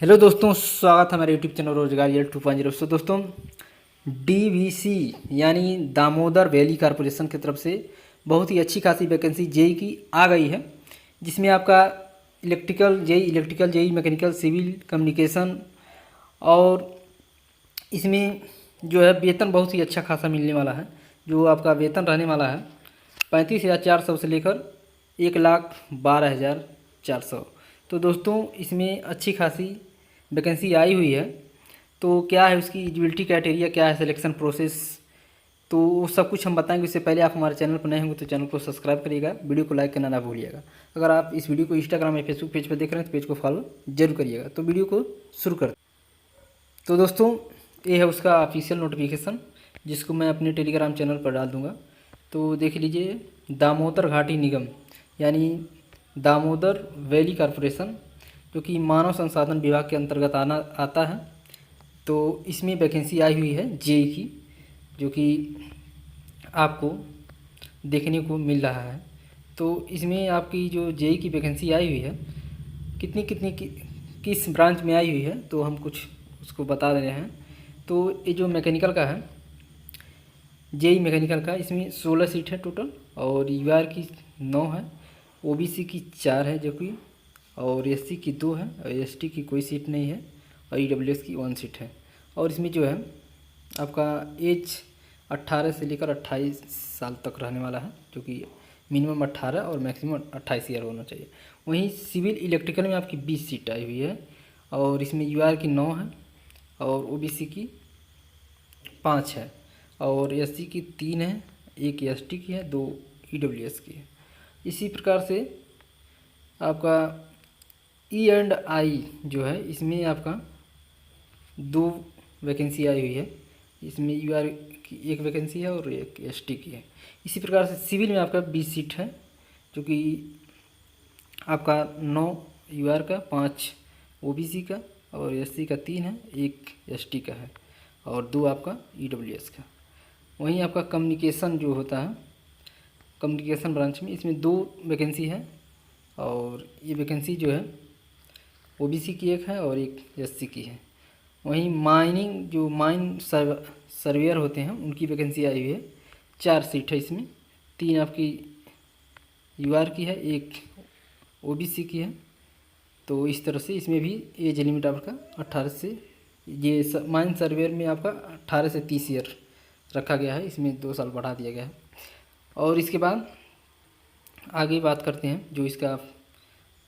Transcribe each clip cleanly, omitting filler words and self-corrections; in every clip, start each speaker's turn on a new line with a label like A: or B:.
A: Hello दोस्तों, स्वागत है हमारे यूट्यूब चैनल रोजगार यल 2.0। सो दोस्तों, डीवीसी यानी दामोदर वैली कारपोरेशन की तरफ से बहुत ही अच्छी खासी वैकेंसी जेई की आ गई है, जिसमें आपका electrical JE, mechanical, civil, communication और इसमें जो है वेतन बहुत ही अच्छा खासा मिलने वाला है। जो आपका वेतन रहने वाला है 35,400 से लेकर 1,12,400। तो दोस्तों, इसमें अच्छी खासी वैकेंसी आई हुई है। तो क्या है उसकी एलिजिबिलिटी क्राइटेरिया, क्या है सिलेक्शन प्रोसेस, तो वो सब कुछ हम बताएंगे। उससे पहले आप हमारे चैनल पर नए होंगे तो चैनल को सब्सक्राइब करिएगा, वीडियो को लाइक करना ना भूलिएगा। अगर आप इस वीडियो को इंस्टाग्राम या फेसबुक पेज पर देख रहे हैं तो पेज को फॉलो जरूर करिएगा। तो वीडियो को शुरू करते हैं। तो दोस्तों, ये है उसका ऑफिशियल नोटिफिकेशन, जिसको मैं अपने टेलीग्राम चैनल पर डाल दूँगा। तो देख लीजिए, दामोदर घाटी निगम यानी दामोदर वैली कॉरपोरेशन, जो कि मानव संसाधन विभाग के अंतर्गत आता है। तो इसमें वैकेंसी आई हुई है जेई की, जो कि आपको देखने को मिल रहा है। तो इसमें आपकी जो जेई की वैकेंसी आई हुई है, कितनी कितनी की किस ब्रांच में आई हुई है, तो हम कुछ उसको बता रहे हैं। तो ये जो मैकेनिकल का है, जेई मैकेनिकल का, इसमें 16 सीट है टोटल, और यूआर की 9 है, ओबीसी की 4 है जो कि, और एससी की 2 है, और एसटी की कोई सीट नहीं है, और ईडब्ल्यूएस की 1 सीट है। और इसमें जो है आपका एज 18 से लेकर 28 साल तक रहने वाला है, जो कि मिनिमम 18 और मैक्सिमम 28 ईयर होना चाहिए। वहीं सिविल इलेक्ट्रिकल में आपकी 20 सीट आई हुई है, और इसमें यूआर की 9 है, और ओबीसी की 5 है, और एससी की 3 है, एक एसटी की है, 2 ईडब्ल्यूएस की है। इसी प्रकार से आपका ई&आई जो है, इसमें आपका 2 वैकेंसी आई हुई है। इसमें यूआर की 1 वैकेंसी है और एक एसटी की है। इसी प्रकार से सिविल में आपका 20 सीट है, जो कि आपका 9 यूआर का, 5 ओबीसी का, और एससी का 3 है, एक एसटी का है, और 2 आपका ईडब्ल्यूएस का। वहीं आपका कम्युनिकेशन जो होता है, कम्युनिकेशन ब्रांच में, इसमें 2 वैकेंसी है, और ये वैकेंसी जो है ओबीसी की 1 है और एक एससी की है। वहीं माइनिंग जो सर्वेयर होते हैं, उनकी वैकेंसी आई हुई है, 4 सीट है इसमें, 3 आपकी यूआर की है, एक ओबीसी की है। तो इस तरह से इसमें भी एज लिमिट आपका 18 से, ये माइन सर्वेयर में आपका 18 से 30 ईयर रखा गया है, इसमें 2 साल बढ़ा दिया गया है। और इसके बाद आगे बात करते हैं जो इसका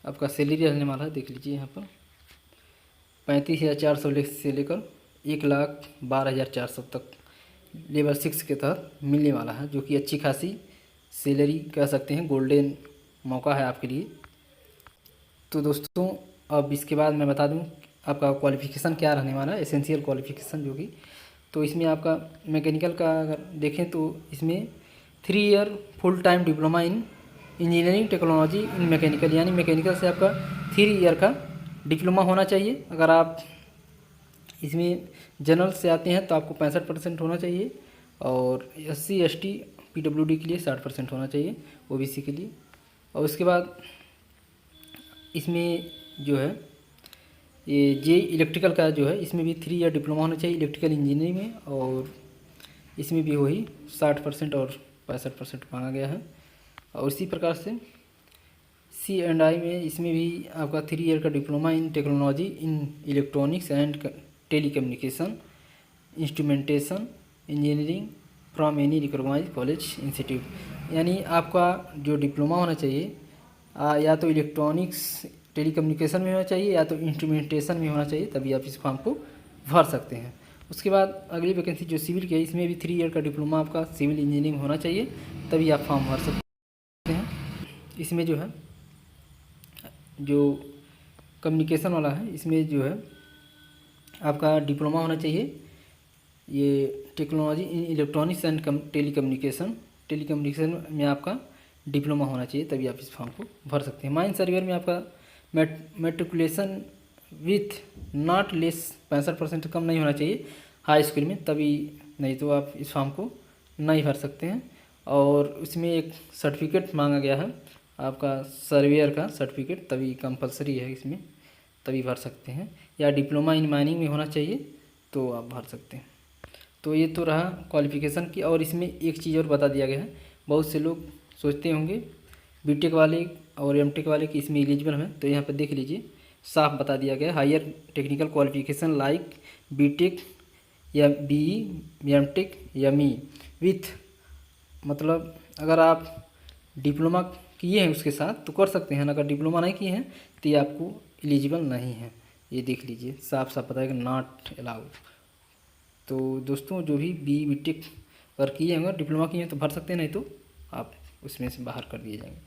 A: आपका सैलरी रहने वाला है। देख लीजिए यहाँ पर 35,400 से लेकर 1,12,400 तक लेवल 6 के तहत मिलने वाला है, जो कि अच्छी खासी सैलरी कह सकते हैं, गोल्डन मौका है आपके लिए। तो दोस्तों, अब इसके बाद मैं बता दूं आपका क्वालिफ़िकेशन क्या रहने वाला है, एसेंशियल क्वालिफ़िकेशन जो कि, तो इसमें आपका मैकेनिकल का अगर देखें तो इसमें 3 year full time diploma in engineering technology in mechanical, यानी मैकेनिकल से आपका 3 ईयर का डिप्लोमा होना चाहिए। अगर आप इसमें जनरल से आते हैं तो आपको 65% होना चाहिए, और SC ST PWD के लिए 60% होना चाहिए, OBC के लिए। और उसके बाद इसमें जो है ये जे इलेक्ट्रिकल का जो है, इसमें भी 3 ईयर डिप्लोमा होना चाहिए इलेक्ट्रिकल इंजीनियरिंग में, और इसमें भी वही 60% और 65% मांगा गया है। और इसी प्रकार से C&I में, इसमें भी आपका 3 ईयर का diploma in technology in electronics and telecommunication instrumentation engineering from any recognise college institute, यानी आपका जो डिप्लोमा होना चाहिए या तो इलेक्ट्रॉनिक्स टेलीकम्युनिकेशन में होना चाहिए, या तो इंस्ट्रूमेंटेशन में होना चाहिए, तभी आप इस फॉर्म को भर सकते हैं। उसके बाद अगली वैकेंसी जो सिविल की है, इसमें भी 3 ईयर का डिप्लोमा आपका सिविल इंजीनियरिंग होना चाहिए, तभी आप फॉर्म भर सकते हैं। इसमें जो है, जो कम्युनिकेशन वाला है, इसमें जो है आपका डिप्लोमा होना चाहिए, ये technology in electronics and telecommunication में आपका डिप्लोमा होना चाहिए, तभी आप इस फॉर्म को भर सकते हैं। माइन सर्वेयर में आपका मेट्रिकुलेशन विथ नॉट लेस 65% कम नहीं होना चाहिए हाई स्कूल में, तभी, नहीं तो आप इस फॉर्म को नहीं भर सकते हैं। और उसमें एक सर्टिफिकेट मांगा गया है आपका सर्वेयर का सर्टिफिकेट, तभी कंपलसरी है इसमें, तभी भर सकते हैं, या डिप्लोमा इन माइनिंग में होना चाहिए तो आप भर सकते हैं। तो ये तो रहा क्वालिफ़िकेशन की। और इसमें एक चीज़ और बता दिया गया है, बहुत से लोग सोचते होंगे बीटेक वाले और एमटेक वाले कि इसमें एलिजिबल हैं, तो यहाँ पर देख लीजिए साफ बता दिया गया है, higher technical qualification like BTech या बीई एमटेक या मी विथ, मतलब अगर आप डिप्लोमा किए हैं उसके साथ तो कर सकते हैं, अगर डिप्लोमा नहीं किए हैं तो ये आपको एलिजिबल नहीं है। ये देख लीजिए साफ साफ बताया कि नॉट अलाउड। तो दोस्तों जो भी बीटेक अगर किए होंगे, डिप्लोमा किए हैं तो भर सकते हैं, नहीं तो आप उसमें से बाहर कर दिए जाएंगे।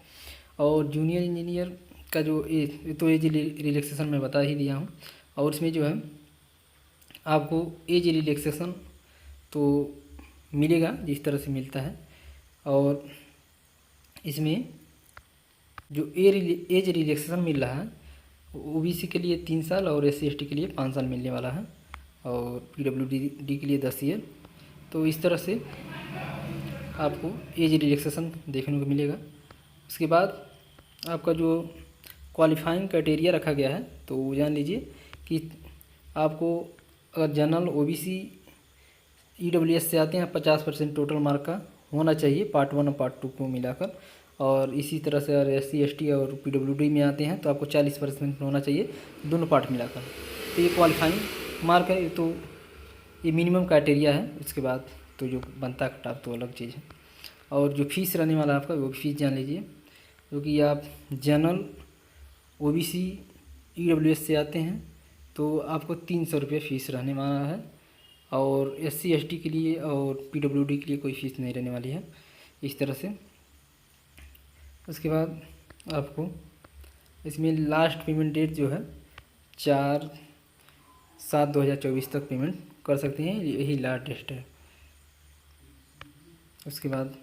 A: और जूनियर इंजीनियर का जो एज रिलैक्सेशन मैं बता ही दिया हूँ। और इसमें जो है आपको एज रिलैक्सेशन तो मिलेगा जिस तरह से मिलता है। और इसमें जो एज रिलैक्सेशन मिल रहा है ओबीसी के लिए 3 साल और SC ST के लिए 5 साल मिलने वाला है, और PWD के लिए 10 ईयर। तो इस तरह से आपको एज रिलैक्सेशन देखने को मिलेगा। उसके बाद आपका जो क्वालिफाइंग क्राइटेरिया रखा गया है तो वो जान लीजिए कि आपको अगर जनरल OBC EWS से आते हैं 50% टोटल मार्क का होना चाहिए, पार्ट 1 और पार्ट 2 को मिलाकर। और इसी तरह से अगर SC ST और PWD में आते हैं तो आपको 40% होना चाहिए, दोनों पार्ट मिलाकर। तो ये क्वालिफाइंग मार्क है, तो ये मिनिमम क्राइटेरिया है। उसके बाद तो जो बनता कट ऑफ तो अलग चीज़ है। और जो फीस रहने वाला है आपका वो फीस जान लीजिए, क्योंकि आप जनरल OBC EWS से आते हैं तो आपको 300 रुपये फ़ीस रहने वाला है, और SC ST के लिए और PWD के लिए कोई फ़ीस नहीं रहने वाली है, इस तरह से। उसके बाद आपको इसमें लास्ट पेमेंट डेट जो है 4/7/2024 तक पेमेंट कर सकते हैं, यही लास्ट डेट है। उसके बाद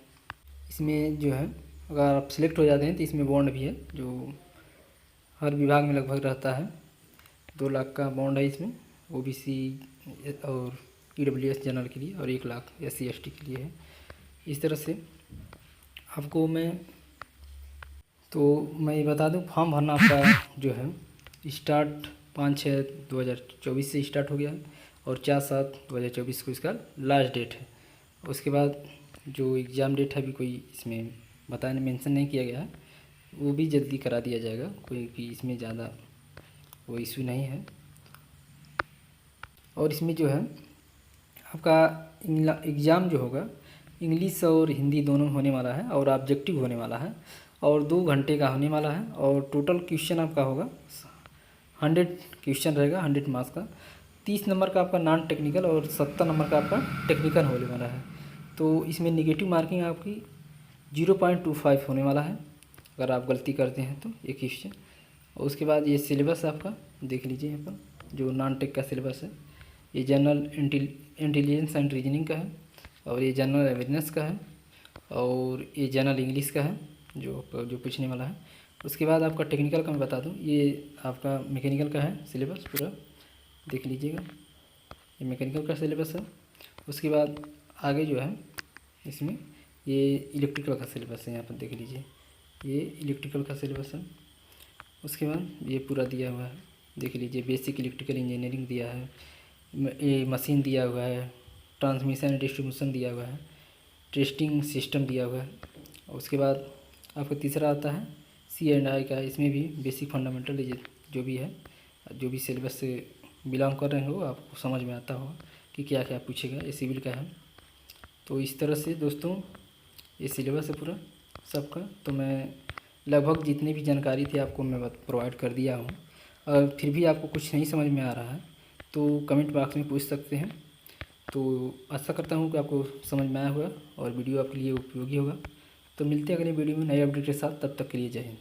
A: इसमें जो है अगर आप सिलेक्ट हो जाते हैं तो इसमें बॉन्ड भी है, जो हर विभाग में लगभग रहता है। 2 लाख का बॉन्ड है इसमें OBC और EWS जनरल के लिए, और 1 लाख SC ST के लिए है। इस तरह से आपको मैं ये बता दूं, फॉर्म भरना आपका जो है स्टार्ट 5/6/2024 से स्टार्ट हो गया है, और 4/7/2024 को इसका लास्ट डेट है। उसके बाद जो एग्ज़ाम डेट है अभी कोई इसमें बताने मेंशन नहीं किया गया है, वो भी जल्दी करा दिया जाएगा, कोई भी इसमें ज़्यादा वो इशू नहीं है। और इसमें जो है आपका एग्ज़ाम जो होगा इंग्लिश और हिंदी दोनों होने वाला है, और ऑब्जेक्टिव होने वाला है, और 2 घंटे का होने वाला है। और टोटल क्वेश्चन आपका होगा 100 क्वेश्चन रहेगा, 100 मार्क्स का। 30 नंबर का आपका नॉन टेक्निकल और 70 नंबर का आपका टेक्निकल होने वाला है। तो इसमें नेगेटिव मार्किंग आपकी 0.25 होने वाला है अगर आप गलती करते हैं तो एक क्वेश्चन। और उसके बाद ये सिलेबस आपका देख लीजिए यहाँ पर, जो नॉन टेक का सिलेबस है, ये जनरल इंटेलिजेंस एंड रीजनिंग का है, और ये जनरल अवेयरनेस का है, और ये जनरल इंग्लिश का है जो पूछने वाला है। उसके बाद आपका टेक्निकल का मैं बता दूं, ये आपका मैकेनिकल का है सिलेबस पूरा, देख लीजिएगा ये मैकेनिकल का सिलेबस है। उसके बाद आगे जो है इसमें ये इलेक्ट्रिकल का सिलेबस है, यहाँ पर देख लीजिए ये इलेक्ट्रिकल का सिलेबस है। उसके बाद ये पूरा दिया हुआ है, देख लीजिए बेसिक इलेक्ट्रिकल इंजीनियरिंग दिया है, ये मशीन दिया हुआ है, ट्रांसमिशन डिस्ट्रीब्यूशन दिया हुआ है, टेस्टिंग सिस्टम दिया हुआ है। और उसके बाद आपका तीसरा आता है C&I का, इसमें भी बेसिक फंडामेंटल जो भी है, जो भी सिलेबस से बिलोंग कर रहे हो आपको समझ में आता होगा कि क्या क्या पूछेगा। ये सिविल का है। तो इस तरह से दोस्तों ये सिलेबस है पूरा सबका। तो मैं लगभग जितनी भी जानकारी थी आपको मैं प्रोवाइड कर दिया हूँ। अगर फिर भी आपको कुछ नहीं समझ में आ रहा है तो कमेंट बॉक्स में पूछ सकते हैं। तो आशा करता हूँ कि आपको समझ में आया होगा और वीडियो आपके लिए उपयोगी होगा। तो मिलते हैं अगले वीडियो में नए अपडेट के साथ, तब तक के लिए जय हिंद।